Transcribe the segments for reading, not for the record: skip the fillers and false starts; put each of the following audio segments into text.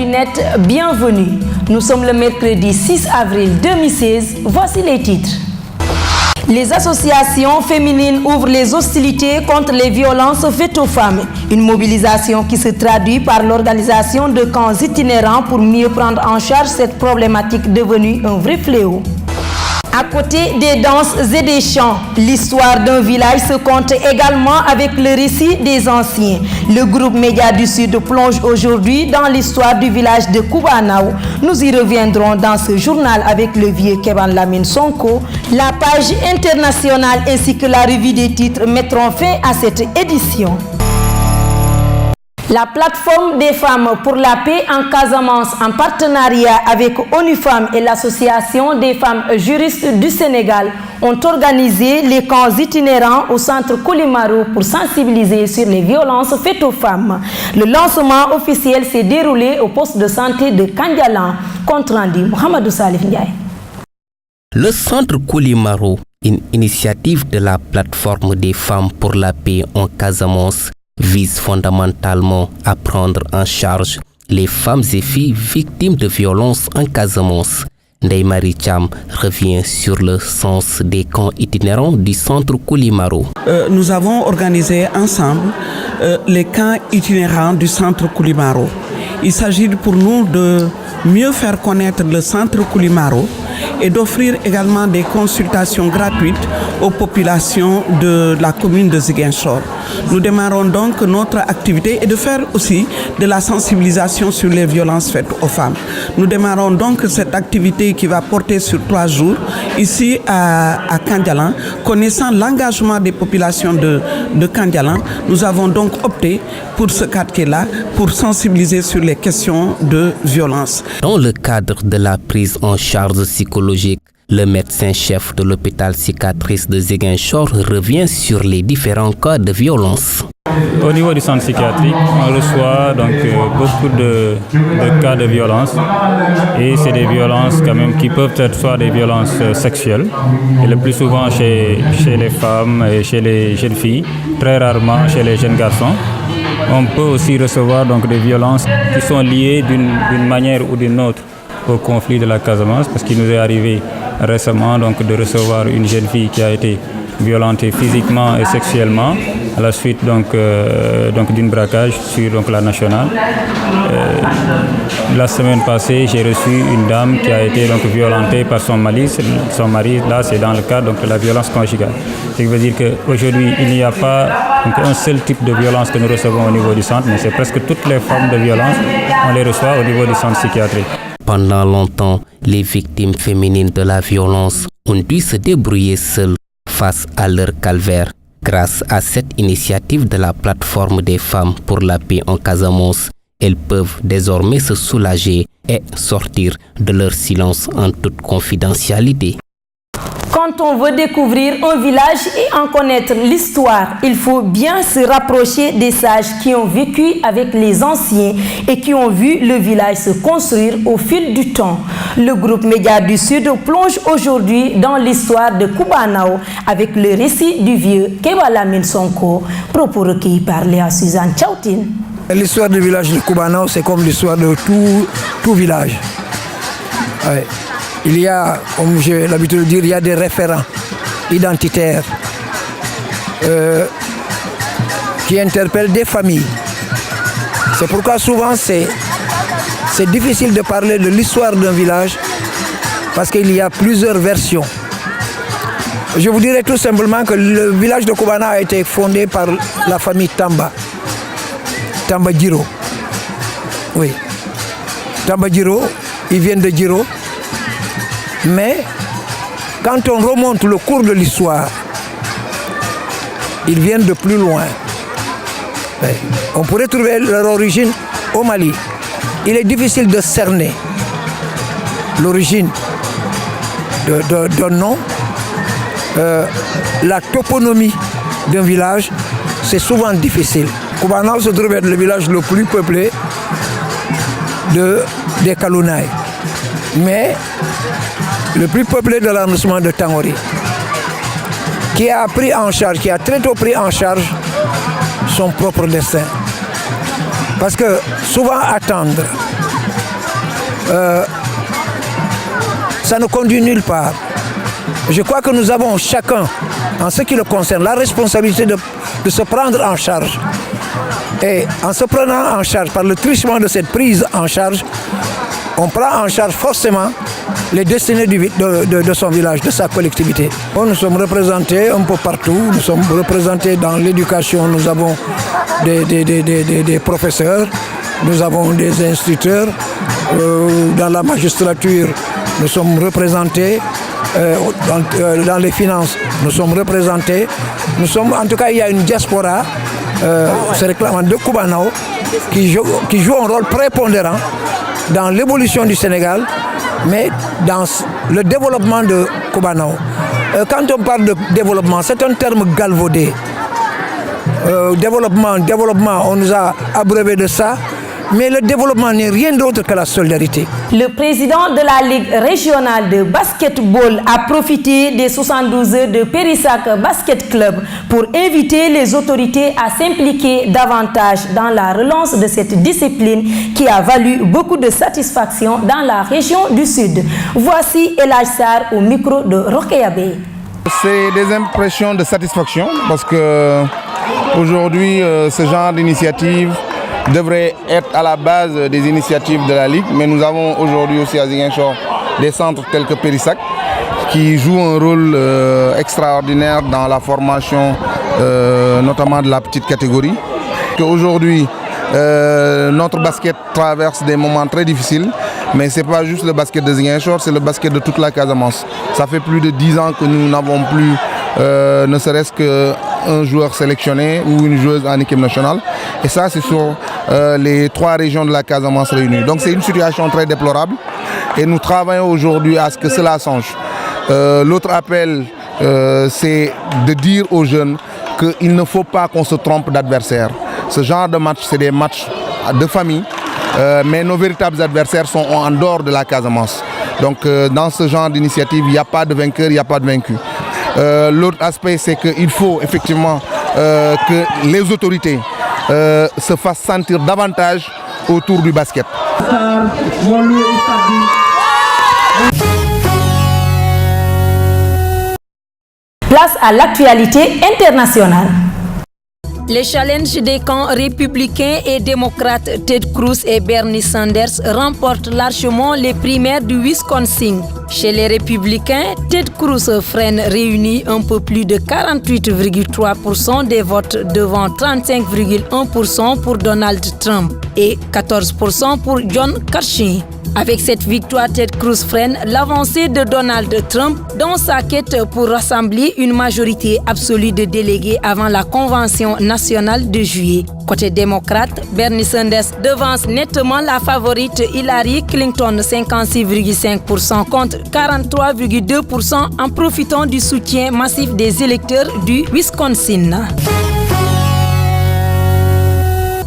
du net, bienvenue. Nous sommes le mercredi 6 avril 2016. Voici les titres. Les associations féminines ouvrent les hostilités contre les violences faites aux femmes. Une mobilisation qui se traduit par l'organisation de camps itinérants pour mieux prendre en charge cette problématique devenue un vrai fléau. À côté des danses et des chants, l'histoire d'un village se compte également avec le récit des anciens. Le groupe Média du Sud plonge aujourd'hui dans l'histoire du village de Koubanao. Nous y reviendrons dans ce journal avec le vieux Kéban Lamine Sonko. La page internationale ainsi que la revue des titres mettront fin à cette édition. La plateforme des femmes pour la paix en Casamance, en partenariat avec ONU Femmes et l'Association des femmes juristes du Sénégal, ont organisé les camps itinérants au centre Koulimarou pour sensibiliser sur les violences faites aux femmes. Le lancement officiel s'est déroulé au poste de santé de Kandialan. Compte rendu, Mohamedou Salif Ndiaye. Le centre Koulimarou, une initiative de la plateforme des femmes pour la paix en Casamance, vise fondamentalement à prendre en charge les femmes et filles victimes de violences en Casamance. Ndeye Marie Thiam revient sur le sens des camps itinérants du centre Koulimarou. Nous avons organisé ensemble les camps itinérants du centre Koulimarou. Il s'agit pour nous de mieux faire connaître le centre Koulimarou et d'offrir également des consultations gratuites aux populations de la commune de Ziguinchor. Nous démarrons donc notre activité et de faire aussi de la sensibilisation sur les violences faites aux femmes. Nous démarrons donc cette activité qui va porter sur 3 jours ici à Kandialan. Connaissant l'engagement des populations de Kandialan, nous avons donc opté pour ce quartier-là pour sensibiliser sur les questions de violence. Dans le cadre de la prise en charge psychologique, le médecin-chef de l'hôpital psychiatrique de Ziguinchor revient sur les différents cas de violence. Au niveau du centre psychiatrique, on reçoit donc beaucoup de cas de violence et c'est des violences quand même qui peuvent être soit des violences sexuelles et le plus souvent chez les femmes et chez les jeunes filles, très rarement chez les jeunes garçons. On peut aussi recevoir donc des violences qui sont liées d'une manière ou d'une autre au conflit de la Casamance, parce qu'il nous est arrivé récemment donc de recevoir une jeune fille qui a été violentée physiquement et sexuellement à la suite donc d'un braquage sur donc la nationale. La semaine passée, j'ai reçu une dame qui a été donc violentée par son mari. Son mari, là, c'est dans le cadre donc de la violence conjugale. Ce qui veut dire qu'aujourd'hui, il n'y a pas donc, un seul type de violence que nous recevons au niveau du centre, mais c'est presque toutes les formes de violence, on les reçoit au niveau du centre psychiatrique. Pendant longtemps, les victimes féminines de la violence ont dû se débrouiller seules face à leur calvaire. Grâce à cette initiative de la plateforme des femmes pour la paix en Casamance, elles peuvent désormais se soulager et sortir de leur silence en toute confidentialité. Quand on veut découvrir un village et en connaître l'histoire, il faut bien se rapprocher des sages qui ont vécu avec les anciens et qui ont vu le village se construire au fil du temps. Le groupe Média du Sud plonge aujourd'hui dans l'histoire de Koubanao avec le récit du vieux Kéban Lamine Sonko, propos recueillis par Léa Suzanne Tchaoutine. L'histoire du village de Koubanao, c'est comme l'histoire de tout village. Ouais. Il y a, comme j'ai l'habitude de dire, il y a des référents identitaires qui interpellent des familles. C'est pourquoi souvent c'est difficile de parler de l'histoire d'un village parce qu'il y a plusieurs versions. Je vous dirais tout simplement que le village de Koubanao a été fondé par la famille Tamba Djiro. Oui. Tamba Djiro, ils viennent de Djiro. Mais quand on remonte le cours de l'histoire, ils viennent de plus loin. On pourrait trouver leur origine au Mali. Il est difficile de cerner l'origine d'un nom. La toponymie d'un village, c'est souvent difficile. Koubanao se trouve être le village le plus peuplé des Kalounaï. Mais le plus peuplé de l'arrondissement de Tangori, qui a très tôt pris en charge son propre destin. Parce que souvent attendre ça ne conduit nulle part. Je crois que nous avons chacun, en ce qui le concerne, la responsabilité de se prendre en charge. Et en se prenant en charge par le truchement de cette prise en charge, on prend en charge forcément les destinées de son village, de sa collectivité. Nous sommes représentés un peu partout, nous sommes représentés dans l'éducation, nous avons des professeurs, nous avons des instituteurs, dans la magistrature, nous sommes représentés, dans les finances, nous sommes représentés. Nous sommes, en tout cas, il y a une diaspora, se réclamant de Kobanao, qui joue un rôle prépondérant dans l'évolution du Sénégal, mais dans le développement de Kobanao. Quand on parle de développement, c'est un terme galvaudé. Développement, on nous a abreuvé de ça, mais le développement n'est rien d'autre que la solidarité. Le président de la Ligue régionale de basketball a profité des 72 heures de Périssac Basket Club pour inviter les autorités à s'impliquer davantage dans la relance de cette discipline qui a valu beaucoup de satisfaction dans la région du Sud. Voici El Hadj Sarr au micro de Rokhaya Bey. C'est des impressions de satisfaction parce que aujourd'hui, ce genre d'initiative devrait être à la base des initiatives de la Ligue, mais nous avons aujourd'hui aussi à Ziguinchor des centres tels que Périssac qui jouent un rôle extraordinaire dans la formation notamment de la petite catégorie. Aujourd'hui, notre basket traverse des moments très difficiles, mais ce n'est pas juste le basket de Ziguinchor, c'est le basket de toute la Casamance. Ça fait plus de 10 ans que nous n'avons plus ne serait-ce qu'un joueur sélectionné ou une joueuse en équipe nationale. Et ça, c'est sur les 3 régions de la Casamance réunies. Donc c'est une situation très déplorable et nous travaillons aujourd'hui à ce que cela change. L'autre appel, c'est de dire aux jeunes qu'il ne faut pas qu'on se trompe d'adversaire. Ce genre de match, c'est des matchs de famille, mais nos véritables adversaires sont en dehors de la Casamance. Donc dans ce genre d'initiative, il n'y a pas de vainqueur, il n'y a pas de vaincu. L'autre aspect, c'est qu'il faut effectivement que les autorités se fassent sentir davantage autour du basket. Place à l'actualité internationale. Les challenges des camps républicains et démocrates Ted Cruz et Bernie Sanders remportent largement les primaires du Wisconsin. Chez les républicains, Ted Cruz freine réunit un peu plus de 48,3% des votes devant 35,1% pour Donald Trump et 14% pour John Kasich. Avec cette victoire, Ted Cruz freine l'avancée de Donald Trump dans sa quête pour rassembler une majorité absolue de délégués avant la convention nationale de juillet. Côté démocrate, Bernie Sanders devance nettement la favorite Hillary Clinton 56,5% contre 43,2% en profitant du soutien massif des électeurs du Wisconsin.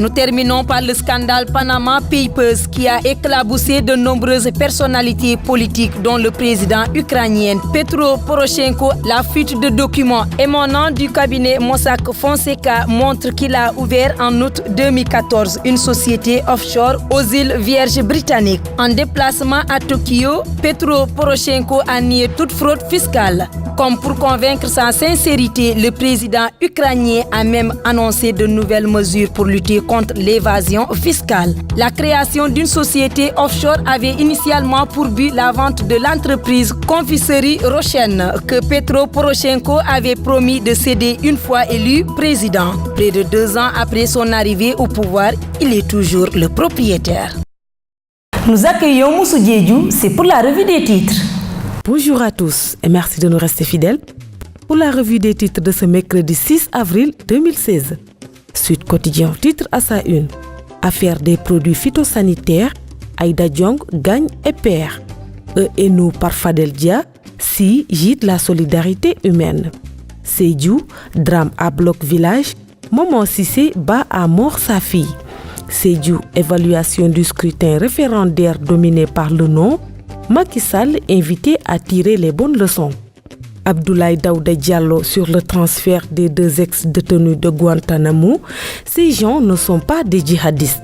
Nous terminons par le scandale Panama Papers qui a éclaboussé de nombreuses personnalités politiques dont le président ukrainien Petro Poroshenko. La fuite de documents émanant du cabinet Mossack Fonseca montre qu'il a ouvert en août 2014 une société offshore aux îles Vierges britanniques. En déplacement à Tokyo, Petro Poroshenko a nié toute fraude fiscale. Comme pour convaincre sa sincérité, le président ukrainien a même annoncé de nouvelles mesures pour lutter contre l'évasion fiscale. La création d'une société offshore avait initialement pour but la vente de l'entreprise Confiserie Rochen que Petro Poroshenko avait promis de céder une fois élu président. Près de 2 ans après son arrivée au pouvoir, il est toujours le propriétaire. Nous accueillons Moussou Diédiou, c'est pour la revue des titres. Bonjour à tous et merci de nous rester fidèles pour la revue des titres de ce mercredi 6 avril 2016. Sud Quotidien titre à sa une. Affaire des produits phytosanitaires, Aïda Diong gagne et perd. Et nous par Fadel Dia, si gîte la solidarité humaine. Sédhiou, drame à Bloc Village, Maman Cissé bat à mort sa fille. Sédhiou, évaluation du scrutin référendaire dominé par le non. Macky Sall invité à tirer les bonnes leçons. Abdoulaye Daouda Diallo sur le transfert des 2 ex-détenus de Guantanamo. Ces gens ne sont pas des djihadistes.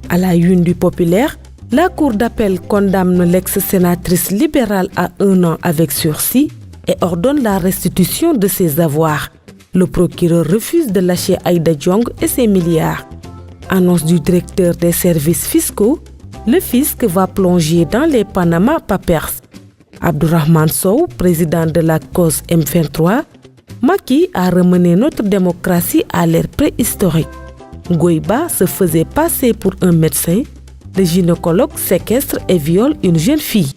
À la une du Populaire, La Cour d'appel condamne l'ex-sénatrice libérale à 1 an avec sursis et ordonne la restitution de ses avoirs. Le procureur refuse de lâcher Aïda Diong et ses milliards. Annonce du directeur des services fiscaux, le fisc va plonger dans les Panama Papers. Abdourahmane Sow, président de la cause M23, Macky a ramené notre démocratie à l'ère préhistorique. Goïba se faisait passer pour un médecin. Le gynécologue séquestre et viole une jeune fille.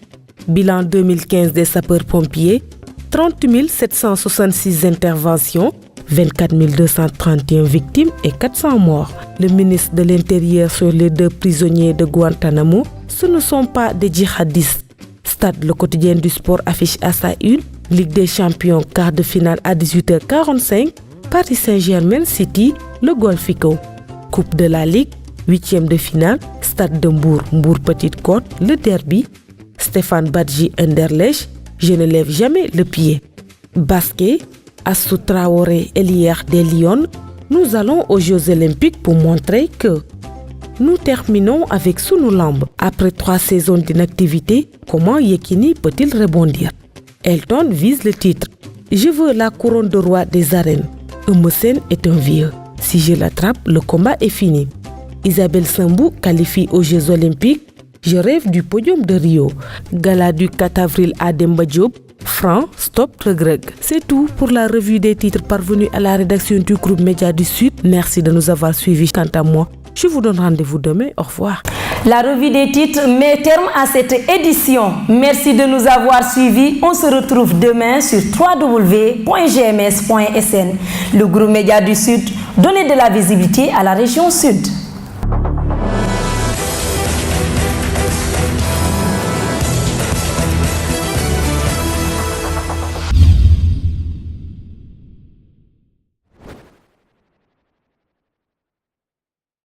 Bilan 2015 des sapeurs-pompiers, 30 766 interventions, 24 231 victimes et 400 morts. Le ministre de l'Intérieur sur les 2 prisonniers de Guantanamo, ce ne sont pas des djihadistes. Stade, le quotidien du sport affiche à sa une, Ligue des champions, quart de finale à 18h45, Paris Saint-Germain City, le Golfico. Coupe de la Ligue, 8e de finale, Stade de Mbour, Mbour Petite Côte, le derby, Stéphane Badji Anderlecht, je ne lève jamais le pied. Basket, Assou Traoré et l'IR des Lions, nous allons aux Jeux Olympiques pour montrer que nous terminons avec Sunu Lamb. Après 3 saisons d'inactivité, comment Yekini peut-il rebondir? Elton vise le titre. Je veux la couronne de roi des arènes. Eumeu Sène est un vieux. Si je l'attrape, le combat est fini. Isabelle Sambou qualifie aux Jeux Olympiques. Je rêve du podium de Rio. Gala du 4 avril à Demba Diop. Franc, stop regret. C'est tout pour la revue des titres parvenus à la rédaction du groupe Média du Sud. Merci de nous avoir suivis. Quant à moi, je vous donne rendez-vous demain. Au revoir. La revue des titres met terme à cette édition. Merci de nous avoir suivis. On se retrouve demain sur www.gms.sn. Le groupe Média du Sud, donnez de la visibilité à la région Sud.